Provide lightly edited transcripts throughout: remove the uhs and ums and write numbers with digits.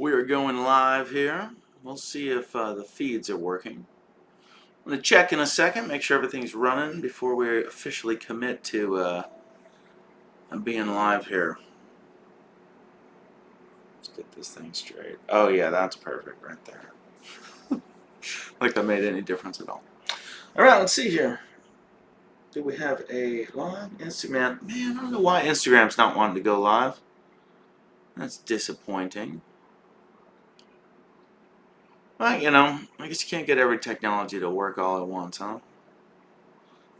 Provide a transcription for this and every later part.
We are going live here. We'll see if the feeds are working. I'm going to check in a second, make sure everything's running before we officially commit to being live here. Let's get this thing straight. Oh yeah, that's perfect right there. Like that made any difference at all. Alright, let's see here. Do we have a live Instagram? Man, I don't know why Instagram's not wanting to go live. That's disappointing. Well, you know, I guess you can't get every technology to work all at once, huh?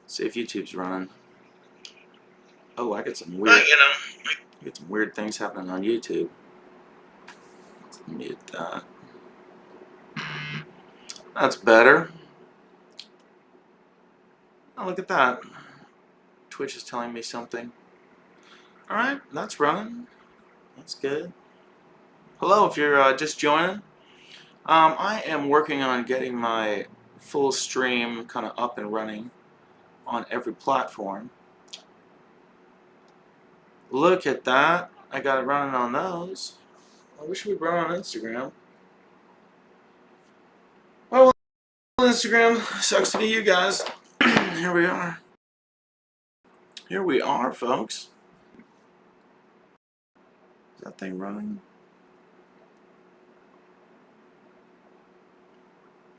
Let's see if YouTube's running. Oh, I get some weird things happening on YouTube. Let's mute that. That's better. Oh, look at that. Twitch is telling me something. Alright, that's running. That's good. Hello, if you're just joining. I am working on getting my full stream kind of up and running on every platform. Look at that. I got it running on those. I wish we'd run on Instagram. Oh, well, Instagram sucks to be you guys. Here we are. Here we are, folks. Is that thing running?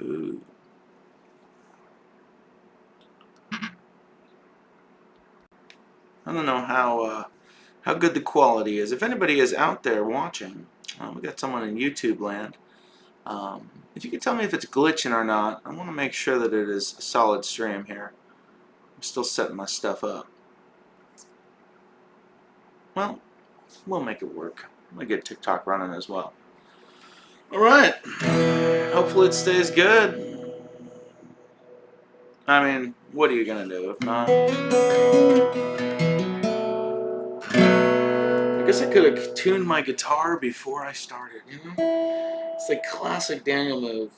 Ooh. I don't know how good the quality is. If anybody is out there watching, we got someone in YouTube land. If you could tell me if it's glitching or not, I want to make sure that it is a solid stream here. I'm still setting my stuff up. Well, we'll make it work. I'm going to get TikTok running as well. Alright. Hopefully it stays good. I mean, what are you going to do if not? I guess I could have tuned my guitar before I started, you know? It's like classic Daniel move.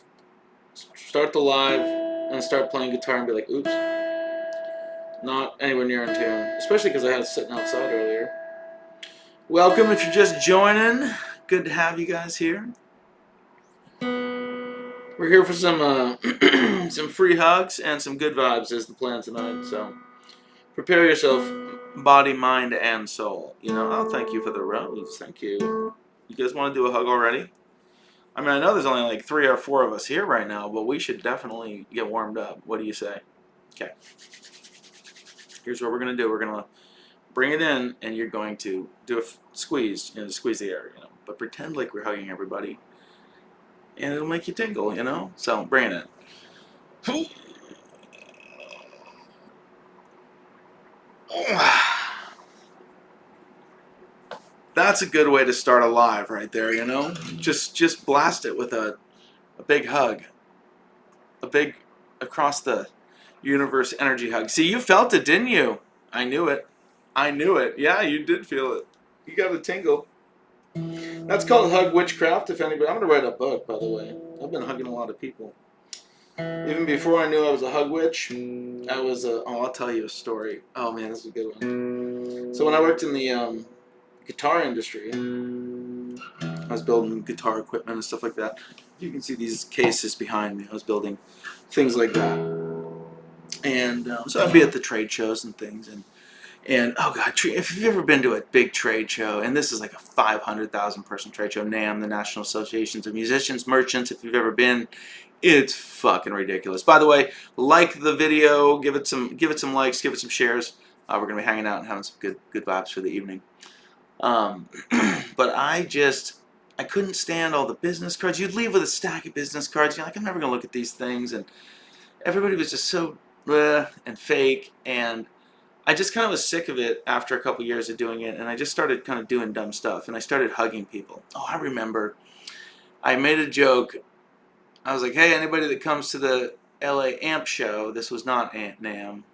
Start the live and start playing guitar and be like, oops. Not anywhere near in tune. Especially because I had it sitting outside earlier. Welcome if you're just joining. Good to have you guys here. We're here for some some free hugs and some good vibes is the plan tonight. So prepare yourself, body, mind, and soul. You know, oh, thank you for the rose. Thank you. You guys want to do a hug already? I mean, I know there's only like 3 or 4 of us here right now, but we should definitely get warmed up. What do you say? Okay. Here's what we're going to do. We're going to bring it in, and you're going to do a squeeze, you know, squeeze the air, you know, but pretend like we're hugging everybody, and it'll make you tingle, you know? So, bring it in. That's a good way to start a live right there, you know? Just blast it with a big hug. A big across the universe energy hug. See, you felt it, didn't you? I knew it. I knew it. Yeah, you did feel it. You got a tingle. That's called hug witchcraft, if anybody. I'm going to write a book, by the way. I've been hugging a lot of people. Even before I knew I was a hug witch, I was a... Oh, I'll tell you a story. Oh, man, this is a good one. So when I worked in the guitar industry, I was building guitar equipment and stuff like that. You can see these cases behind me. I was building things like that. And so I'd be at the trade shows and things. And oh God, if you've ever been to a big trade show, and this is like a 500,000 person trade show, NAMM, the National Associations of Musicians, Merchants, if you've ever been, it's fucking ridiculous. By the way, like the video, give it some likes, give it some shares. We're gonna be hanging out and having some good vibes for the evening. But I couldn't stand all the business cards. You'd leave with a stack of business cards. You're like, I'm never gonna look at these things, and everybody was just so bleh and fake, and I just kind of was sick of it after a couple years of doing it, and I just started kind of doing dumb stuff, and I started hugging people. Oh, I remember I made a joke. I was like, hey, anybody that comes to the LA AMP show, this was not NAMM,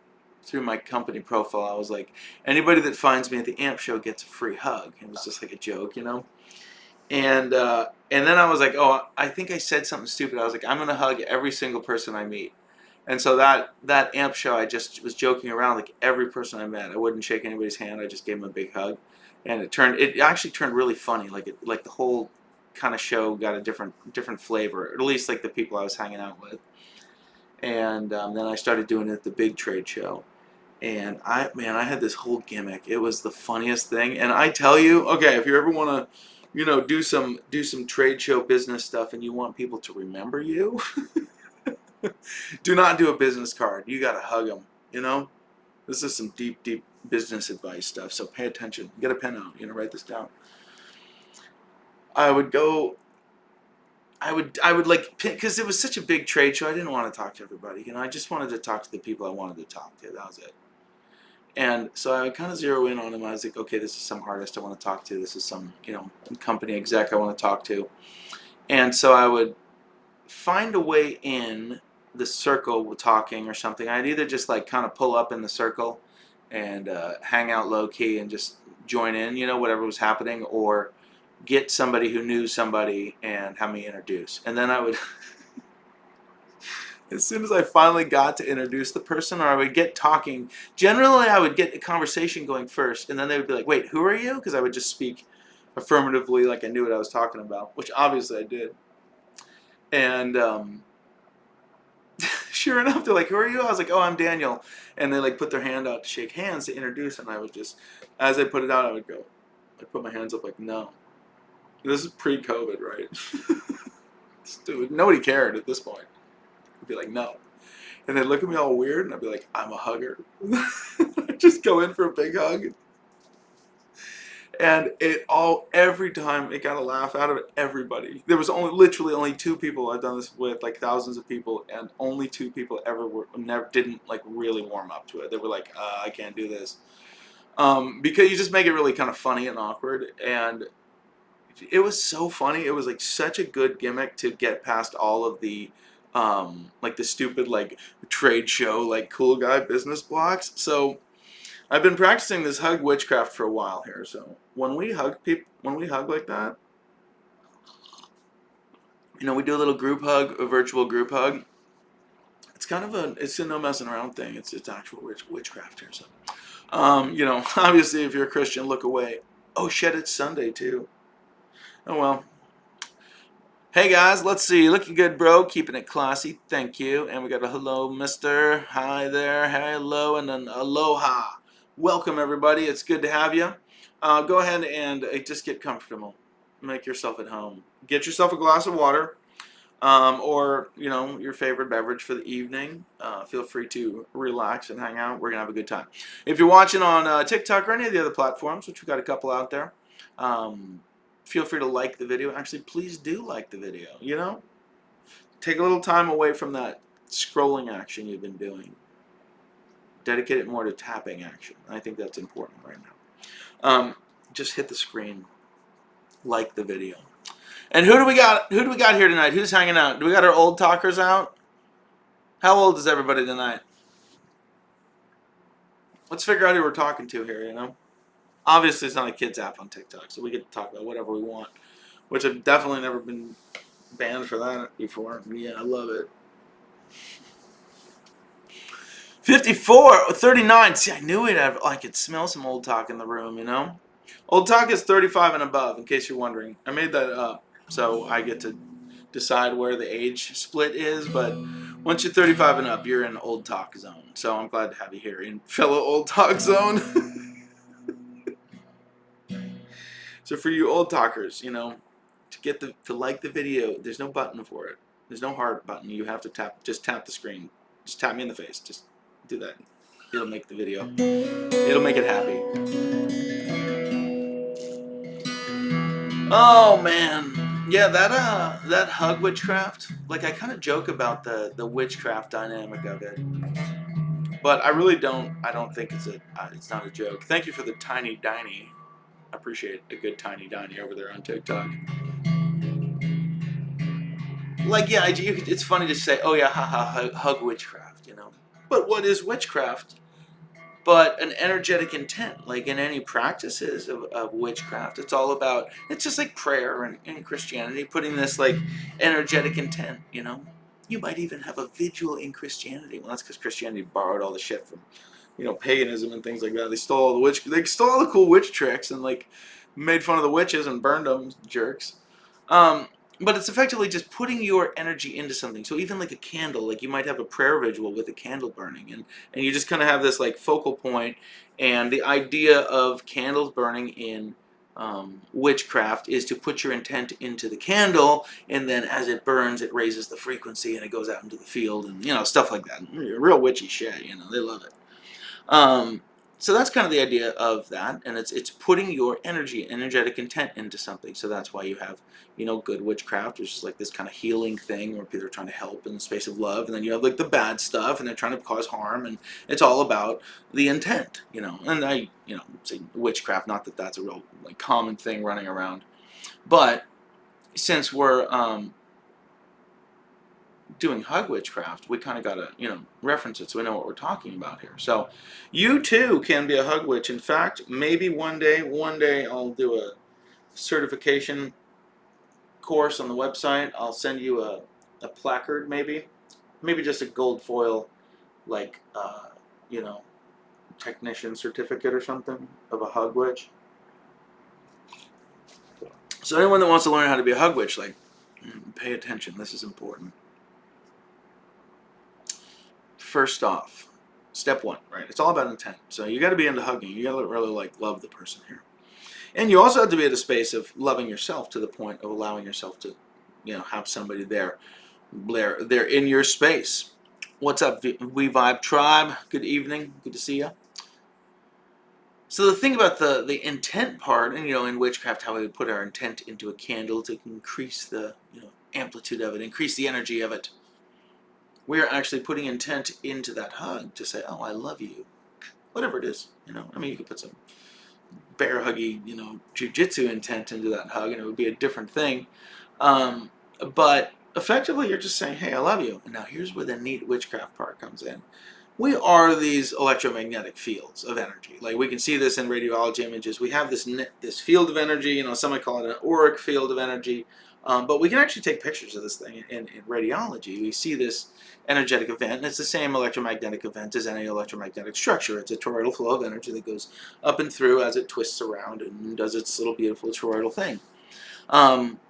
through my company profile, I was like, anybody that finds me at the AMP show gets a free hug. It was just like a joke, you know? And then I was like, oh, I think I said something stupid. I was like, I'm going to hug every single person I meet. And so that AMP show, I just was joking around, like every person I met. I wouldn't shake anybody's hand. I just gave them a big hug, and it actually turned really funny. Like the whole kind of show got a different flavor, or at least like the people I was hanging out with. And then I started doing it at the big trade show. And I had this whole gimmick. It was the funniest thing. And I tell you, okay, if you ever want to, do some trade show business stuff, and you want people to remember you, do not do a business card. You got to hug them. This is some deep business advice stuff. So pay attention. Get a pen out. Write this down. I would go. I would like, because it was such a big trade show. I didn't want to talk to everybody. I just wanted to talk to the people I wanted to talk to. That was it. And so I would kind of zero in on him. I was like, okay, this is some artist I want to talk to. This is some, company exec I want to talk to. And so I would find a way in the circle with talking or something. I'd either just like kind of pull up in the circle and hang out low key and just join in, whatever was happening, or get somebody who knew somebody and have me introduce. And then I would, as soon as I finally got to introduce the person, or I would get talking, generally I would get a conversation going first, and then they would be like, wait, who are you? Because I would just speak affirmatively like I knew what I was talking about, which obviously I did. And sure enough, they're like, who are you? I was like, oh, I'm Daniel. And they like put their hand out to shake hands to introduce, and I would just, as I put it out, I would go, I'd put my hands up like, no. This is pre-COVID, right? Dude, nobody cared at this point. I'd be like, no. And they'd look at me all weird, and I'd be like, I'm a hugger. I'd just go in for a big hug. And every time it got a laugh out of everybody. There was literally only 2 people I've done this with, like thousands of people, and only 2 people didn't like really warm up to it. They were like, I can't do this. Because you just make it really kind of funny and awkward, and it was so funny. It was like such a good gimmick to get past all of the like the stupid like trade show like cool guy business blocks. So I've been practicing this hug witchcraft for a while here. So when we hug like that, we do a little group hug, a virtual group hug. It's kind of it's a no messing around thing. It's actual witchcraft here. So obviously if you're a Christian, look away. Oh shit, it's Sunday too. Oh well. Hey guys, let's see. Looking good, bro. Keeping it classy. Thank you. And we got a hello, mister. Hi there. Hello, and an aloha. Welcome, everybody. It's good to have you. Go ahead and just get comfortable. Make yourself at home. Get yourself a glass of water, or your favorite beverage for the evening. Feel free to relax and hang out. We're gonna have a good time. If you're watching on TikTok or any of the other platforms, which we've got a couple out there, feel free to like the video. Actually, please do like the video. Take a little time away from that scrolling action you've been doing. Dedicate it more to tapping action. I think that's important right now. Just hit the screen. Like the video. And who do we got here tonight? Who's hanging out? Do we got our old talkers out? How old is everybody tonight? Let's figure out who we're talking to here, Obviously, it's not a kids app on TikTok, so we get to talk about whatever we want, which I've definitely never been banned for that before. Yeah, I love it. 54, 39. See, I knew I could smell some old talk in the room, Old talk is 35 and above, in case you're wondering. I made that up, so I get to decide where the age split is, but once you're 35 and up, you're in old talk zone. So I'm glad to have you here in fellow old talk zone. So for you old talkers, to like the video, there's no button for it. There's no heart button. You have to just tap the screen. Just tap me in the face. Just do that. It'll make the video. It'll make it happy. Oh man. Yeah, that hug witchcraft, like I kind of joke about the witchcraft dynamic of it. But I don't think it's not a joke. Thank you for the tiny diny. I appreciate a good tiny diny over there on TikTok. Like, yeah, it's funny to say, oh yeah, haha, hug witchcraft, But what is witchcraft? But an energetic intent, like in any practices of witchcraft. It's just like prayer and Christianity, putting this like energetic intent, You might even have a vigil in Christianity. Well, that's because Christianity borrowed all the shit from, paganism and things like that. They stole all the cool witch tricks and like made fun of the witches and burned them, jerks. Um, but it's effectively just putting your energy into something. So even like a candle, like you might have a prayer ritual with a candle burning, and you just kind of have this like focal point. And the idea of candles burning in witchcraft is to put your intent into the candle, and then as it burns, it raises the frequency and it goes out into the field, and stuff like that. Real witchy shit. They love it. Um, so that's kind of the idea of that, and it's putting your energetic intent into something. So that's why you have good witchcraft, which is like this kind of healing thing where people are trying to help in the space of love, and then you have like the bad stuff, and they're trying to cause harm, and it's all about the intent, And I say witchcraft, not that that's a real like common thing running around, but since we're doing hug witchcraft, we kind of got to, reference it so we know what we're talking about here. So you too can be a hug witch. In fact, maybe one day I'll do a certification course on the website. I'll send you a placard, maybe just a gold foil, like, technician certificate or something of a hug witch. So anyone that wants to learn how to be a hug witch, like, pay attention. This is important. First off, step one, right? It's all about intent. So you got to be into hugging. You got to really love the person here, and you also have to be at a space of loving yourself to the point of allowing yourself to, have somebody there. They're in your space. What's up, We Vibe Tribe? Good evening. Good to see you. So the thing about the intent part, and in witchcraft, how we would put our intent into a candle to increase the amplitude of it, increase the energy of it. We are actually putting intent into that hug to say, "Oh, I love you," whatever it is. You could put some bear huggy, jujitsu intent into that hug, and it would be a different thing. But effectively, you're just saying, "Hey, I love you." And now here's where the neat witchcraft part comes in. We are these electromagnetic fields of energy. Like we can see this in radiology images. We have this field of energy. Some might call it an auric field of energy. But we can actually take pictures of this thing in radiology. We see this energetic event, and it's the same electromagnetic event as any electromagnetic structure. It's a toroidal flow of energy that goes up and through as it twists around and does its little beautiful toroidal thing.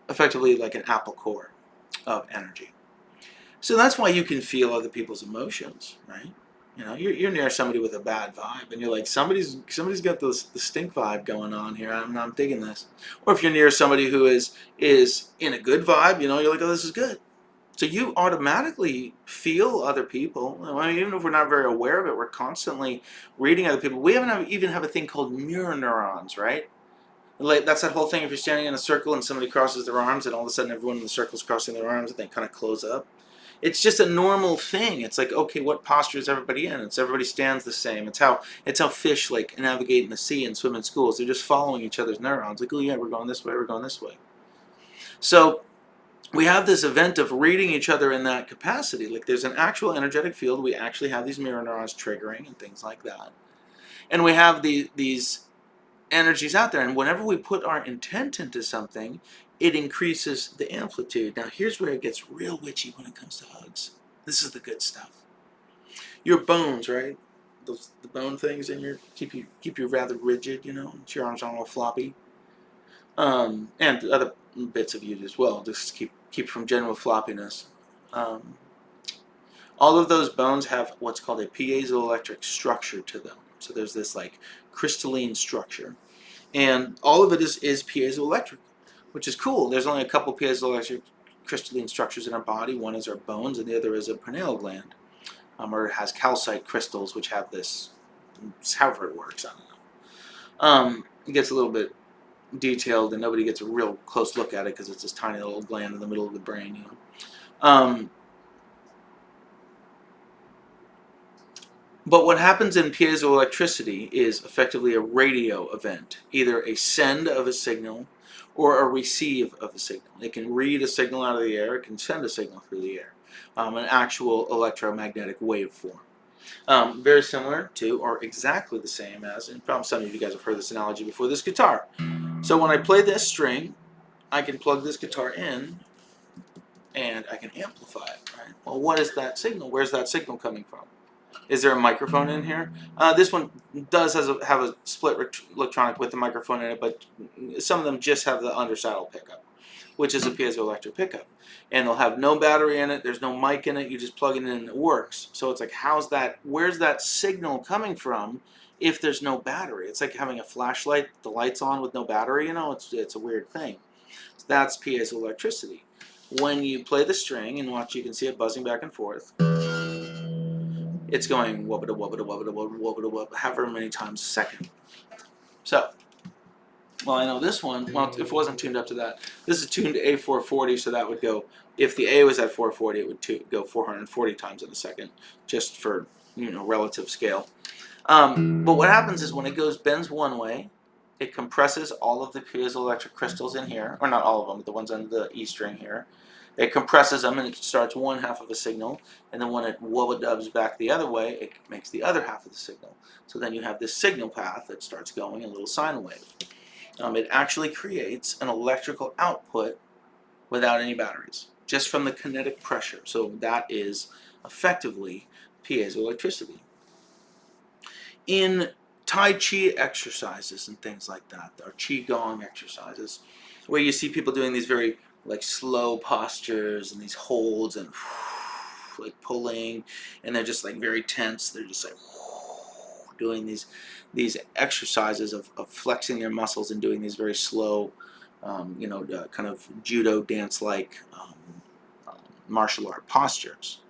Effectively like an apple core of energy. So that's why you can feel other people's emotions, right? You're near somebody with a bad vibe, and you're like, somebody's got the stink vibe going on here. I'm digging this. Or if you're near somebody who is in a good vibe, you're like, oh, this is good. So you automatically feel other people. Even if we're not very aware of it, we're constantly reading other people. We even have a thing called mirror neurons, right? Like that's that whole thing. If you're standing in a circle and somebody crosses their arms, and all of a sudden everyone in the circle is crossing their arms, and they kind of close up. It's just a normal thing. It's like, okay, what posture is everybody in? Everybody stands the same. It's how fish like navigate in the sea and swim in schools. They're just following each other's neurons. Like, oh yeah, we're going this way, we're going this way. So we have this event of reading each other in that capacity. Like there's an actual energetic field. We actually have these mirror neurons triggering and things like that. And we have these energies out there. And whenever we put our intent into something, it increases the amplitude. Now here's where it gets real witchy when it comes to hugs. This is the good stuff. Your bones, right? The bone things in your keep you rather rigid, your arms aren't all floppy. And other bits of you as well, just keep from general floppiness. All of those bones have what's called a piezoelectric structure to them. So there's this like crystalline structure. And all of it is piezoelectric, which is cool. There's only a couple piezoelectric crystalline structures in our body. One is our bones, and the other is a pineal gland. Or it has calcite crystals, which have this, however it works, I don't know. It gets a little bit detailed, and nobody gets a real close look at it because it's this tiny little gland in the middle of the brain, But what happens in piezoelectricity is effectively a radio event, either a send of a signal or a receive of a signal. It can read a signal out of the air, it can send a signal through the air, an actual electromagnetic waveform. Very similar to, or exactly the same as, and probably some of you guys have heard this analogy before, this guitar. So when I play this string, I can plug this guitar in and I can amplify it, right? Well, what is that signal? Where's that signal coming from? Is there a microphone in here? This one does have a split electronic with a microphone in it, but some of them just have the undersaddle pickup. which is a piezoelectric pickup. And they'll have no battery in it, there's no mic in it, you just plug it in and it works. So it's like, where's that signal coming from if there's no battery? It's like having a flashlight, the light's on with no battery, it's a weird thing. So that's piezoelectricity. When you play the string and watch, you can see it buzzing back and forth. It's going wubba da wubba da wubba da wubba wubba da wubba, however many times a second. So, well, I know this one, well, if it wasn't tuned up to that, this is tuned to A440, so that would go, if the A was at 440, it would go 440 times in a second, just for, relative scale. But what happens is when it bends one way, it compresses all of the piezoelectric crystals in here, or not all of them, but the ones on the E string here. It compresses them and it starts one half of a signal, and then when it wubba-dubs back the other way, it makes the other half of the signal. So then you have this signal path that starts going, a little sine wave. It actually creates an electrical output without any batteries, just from the kinetic pressure. So that is effectively piezoelectricity. In Tai Chi exercises and things like that, or Qigong exercises, where you see people doing these very slow postures and these holds and pulling, and they're just very tense. They're just doing these exercises of flexing their muscles and doing these very slow, kind of judo dance-like martial art postures.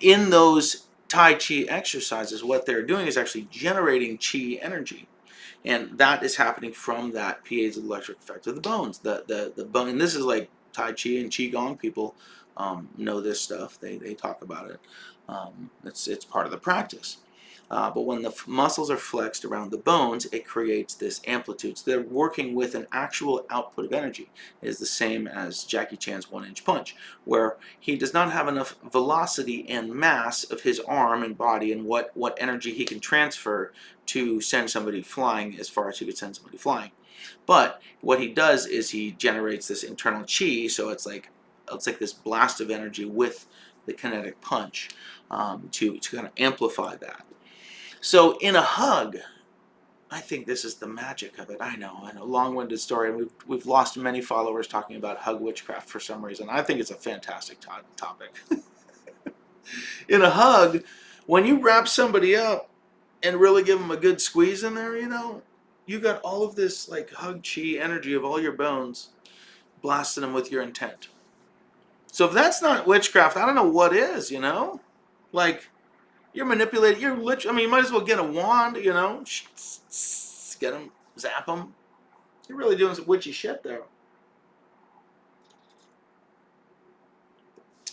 In those Tai Chi exercises, what they're doing is actually generating Chi energy. And that is happening from that piezoelectric effect of the bones. The bone, and this is like Tai Chi and Qigong people know this stuff. They talk about it. It's part of the practice. But when the muscles are flexed around the bones, it creates this amplitude. So they're working with an actual output of energy. It is the same as Jackie Chan's 1-inch punch, where he does not have enough velocity and mass of his arm and body and what energy he can transfer to send somebody flying as far as he could send somebody flying. But what he does is he generates this internal chi, so it's like this blast of energy with the kinetic punch to kind of amplify that. So in a hug, I think this is the magic of it. I know, long-winded story, and we've lost many followers talking about hug witchcraft for some reason. I think it's a fantastic topic. In a hug, when you wrap somebody up and really give them a good squeeze in there, you got all of this hug chi energy of all your bones blasting them with your intent. So if that's not witchcraft, I don't know what is, You're manipulating, you might as well get a wand, get them, zap them. You're really doing some witchy shit there.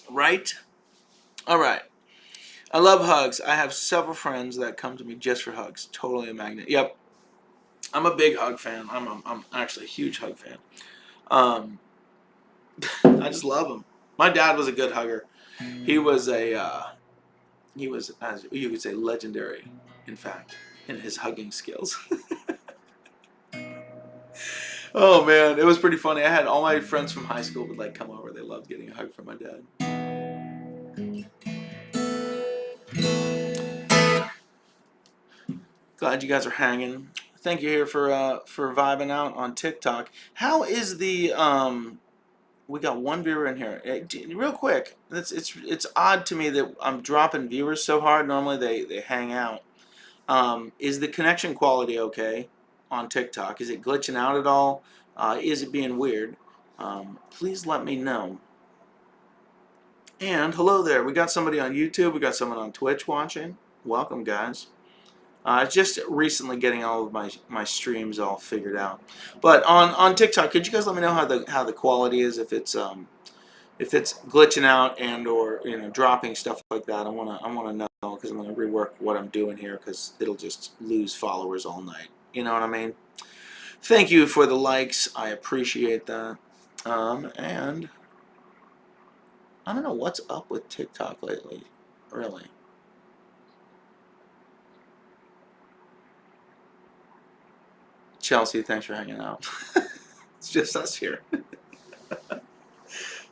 Right? All right. I love hugs. I have several friends that come to me just for hugs. Totally a magnet. Yep. I'm a big hug fan. I'm actually a huge hug fan. I just love them. My dad was a good hugger. He was, as you could say, legendary, in fact, in his hugging skills. Oh man, it was pretty funny. I had all my friends from high school would come over. They loved getting a hug from my dad. Glad you guys are hanging. Thank you here for vibing out on TikTok. How is the we got one viewer in here. Real quick, it's odd to me that I'm dropping viewers so hard. Normally they hang out. Is the connection quality okay on TikTok? Is it glitching out at all? Is it being weird? Please let me know. And hello there. We got somebody on YouTube. We got someone on Twitch watching. Welcome, guys. Just recently getting all of my streams all figured out. But on TikTok, could you guys let me know how the quality is, if it's glitching out and or dropping, stuff like that. I wanna know, because I'm gonna rework what I'm doing here, because it'll just lose followers all night. You know what I mean? Thank you for the likes. I appreciate that. And I don't know what's up with TikTok lately, really. Chelsea, thanks for hanging out. It's just us here.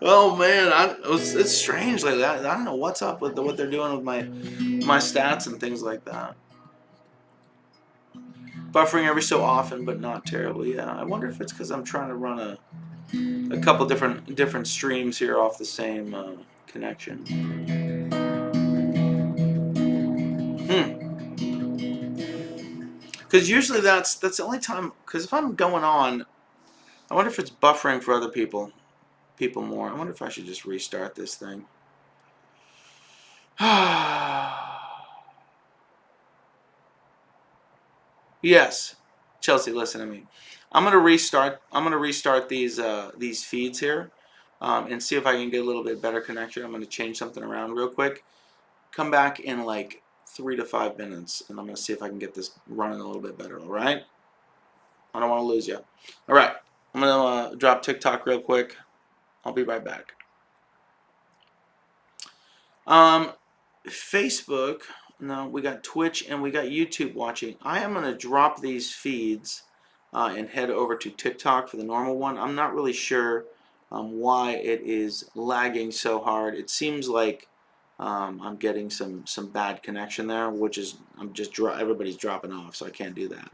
Oh man, it's strange like that. I don't know what's up with what they're doing with my stats and things like that. Buffering every so often, but not terribly. Yeah, I wonder if it's because I'm trying to run a couple different streams here off the same connection. Because usually that's the only time. Because if I'm going on, I wonder if it's buffering for other people more. I wonder if I should just restart this thing. Yes, Chelsea, listen to me. I'm gonna restart. I'm gonna restart these feeds here, and see if I can get a little bit better connection. I'm gonna change something around real quick. Come back in like 3 to 5 minutes, and I'm gonna see if I can get this running a little bit better. All right? I don't want to lose you. All right. I'm gonna drop TikTok real quick. I'll be right back. Facebook. No, we got Twitch and we got YouTube watching. I am gonna drop these feeds and head over to TikTok for the normal one. I'm not really sure why it is lagging so hard. It seems like I'm getting some bad connection there, which is everybody's dropping off, so I can't do that.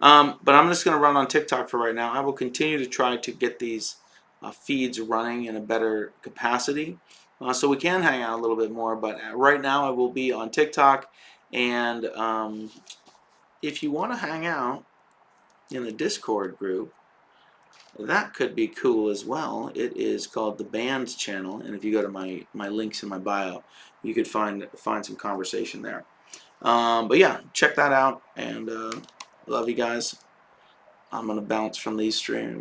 But I'm just going to run on TikTok for right now. I will continue to try to get these feeds running in a better capacity so we can hang out a little bit more. But right now I will be on TikTok. And if you want to hang out in the Discord group, that could be cool as well. It is called the Bands channel. And if you go to my links in my bio, you could find some conversation there. But yeah, check that out. And love you guys. I'm going to bounce from these streams.